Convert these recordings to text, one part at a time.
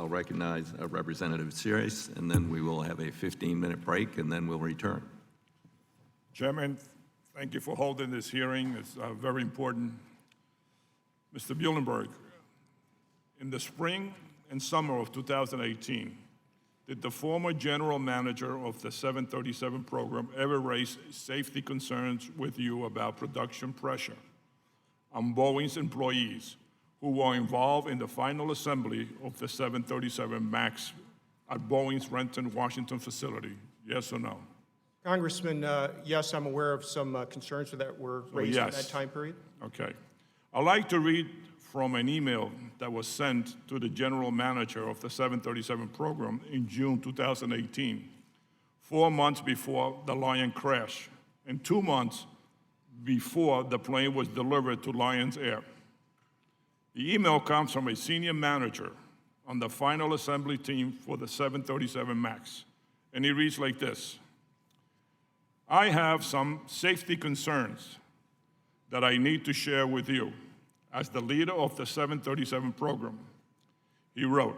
I'll recognize Representative Sears, and then we will have a 15-minute break, and then we'll return. Chairman, thank you for holding this hearing. It's very important. Mr. Muhlenberg, in the spring and summer of 2018, did the former general manager of the 737 program ever raise safety concerns with you about production pressure on Boeing's employees who were involved in the final assembly of the 737 MAX at Boeing's Renton, Washington facility? Yes or no? Congressman, yes, I'm aware of some concerns that were raised in that time period. Okay. I'd like to read from an email that was sent to the general manager of the 737 program in June 2018, 4 months before the Lion crash, and 2 months before the plane was delivered to Lions Air. The email comes from a senior manager on the final assembly team for the 737 MAX, and it reads like this: I have some safety concerns that I need to share with you as the leader of the 737 program. He wrote,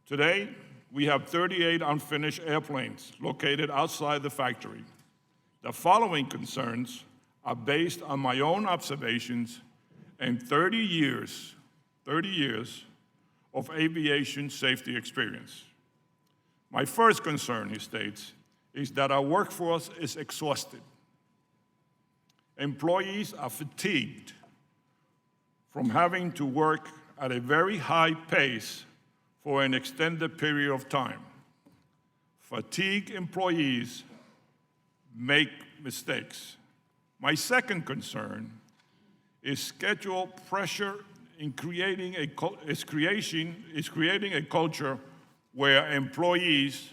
today, we have 38 unfinished airplanes located outside the factory. The following concerns are based on my own observations and 30 years of aviation safety experience. My first concern, he states, is that our workforce is exhausted. Employees are fatigued from having to work at a very high pace for an extended period of time. Fatigued employees make mistakes. My second concern is schedule pressure in creating a culture where employees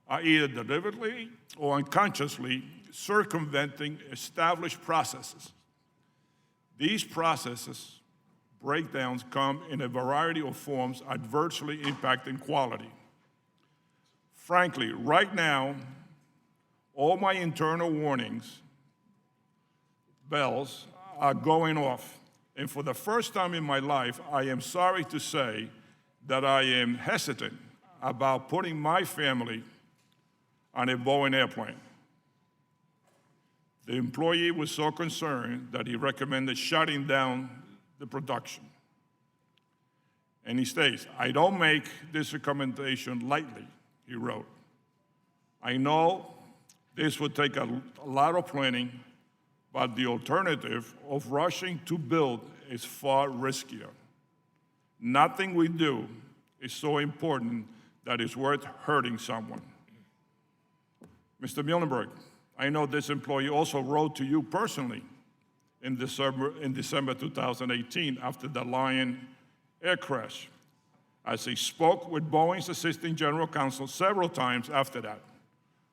are either deliberately or unconsciously circumventing established processes. These processes breakdowns come in a variety of forms, adversely impacting quality. Frankly, right now, all my internal warnings bells are going off. And for the first time in my life, I am sorry to say that I am hesitant about putting my family on a Boeing airplane. The employee was so concerned that he recommended shutting down the production. And he states, I don't make this recommendation lightly, he wrote. I know this would take a lot of planning, but the alternative of rushing to build is far riskier. Nothing we do is so important that it's worth hurting someone. Mr. Muhlenberg, I know this employee also wrote to you personally in December 2018 after the Lion air crash, as he spoke with Boeing's assistant general counsel several times after that.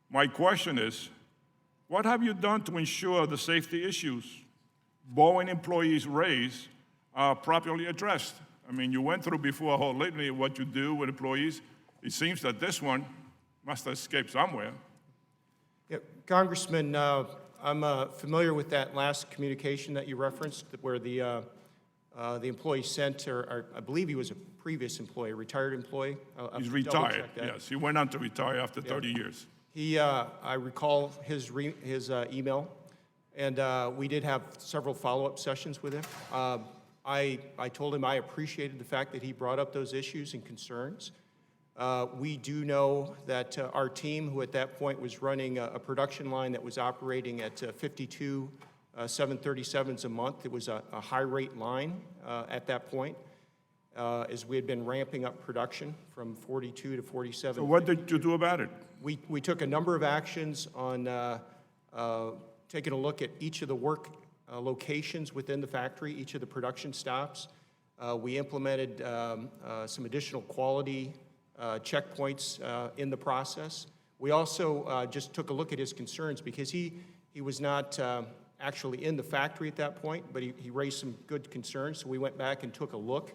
My question is, what have you done to ensure the safety issues Boeing employees raise are properly addressed? I mean, you went through before a whole litany of what you do with employees. It seems that this one must have escaped somewhere. Yeah, Congressman, I'm familiar with that last communication that you referenced, where the employee sent, or I believe he was a previous employee, a retired employee. He's retired, yes. He went on to retire after 30 years. I recall his email, and we did have several follow-up sessions with him. I told him I appreciated the fact that he brought up those issues and concerns. We do know that our team, who at that point was running a production line that was operating at 52 737s a month, it was a high-rate line at that point, as we had been ramping up production from 42 to 47. So what did you do about it? We took a number of actions on taking a look at each of the work locations within the factory, each of the production stops. We implemented some additional quality checkpoints in the process. We also just took a look at his concerns, because he was not actually in the factory at that point, but he raised some good concerns. So we went back and took a look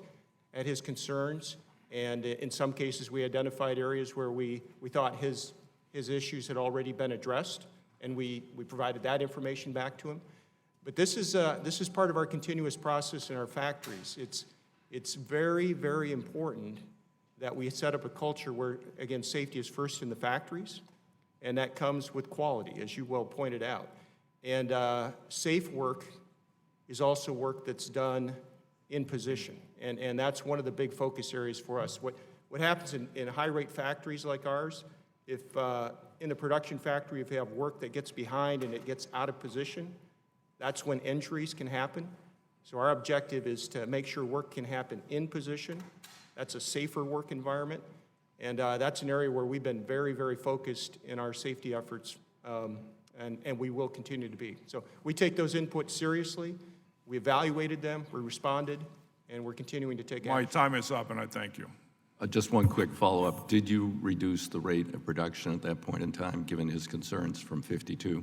at his concerns, and in some cases we identified areas where we thought his issues had already been addressed, and we provided that information back to him. But this is part of our continuous process in our factories. It's very, very important that we set up a culture where, again, safety is first in the factories, and that comes with quality, as you well pointed out. And safe work is also work that's done in position, and that's one of the big focus areas for us. What happens in high-rate factories like ours, if in the production factory, if you have work that gets behind and it gets out of position, that's when injuries can happen. So our objective is to make sure work can happen in position. That's a safer work environment, and that's an area where we've been very, very focused in our safety efforts, and we will continue to be. So we take those inputs seriously. We evaluated them, we responded, and we're continuing to take My action. time is up, and I thank you. Just one quick follow-up. Did you reduce the rate of production at that point in time, given his concerns from 52?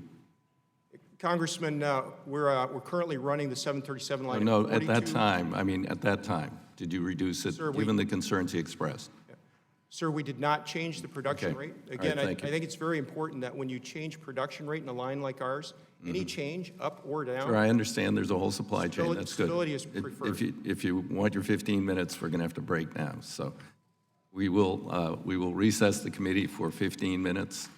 Congressman, we're currently running the 737 line No, at at that 42. time, I mean, at that time, did you reduce it, Sir, given the concerns he expressed? Sir, we did not change the production Okay. rate. All right, Again, I thank you. think it's very important that when you change production rate in a line like ours, any change up or down, Sure, I understand there's a whole supply chain, Stability- that's good. stability is preferred. If you want your 15 minutes, we're going to have to break now. So we will recess the committee for 15 minutes.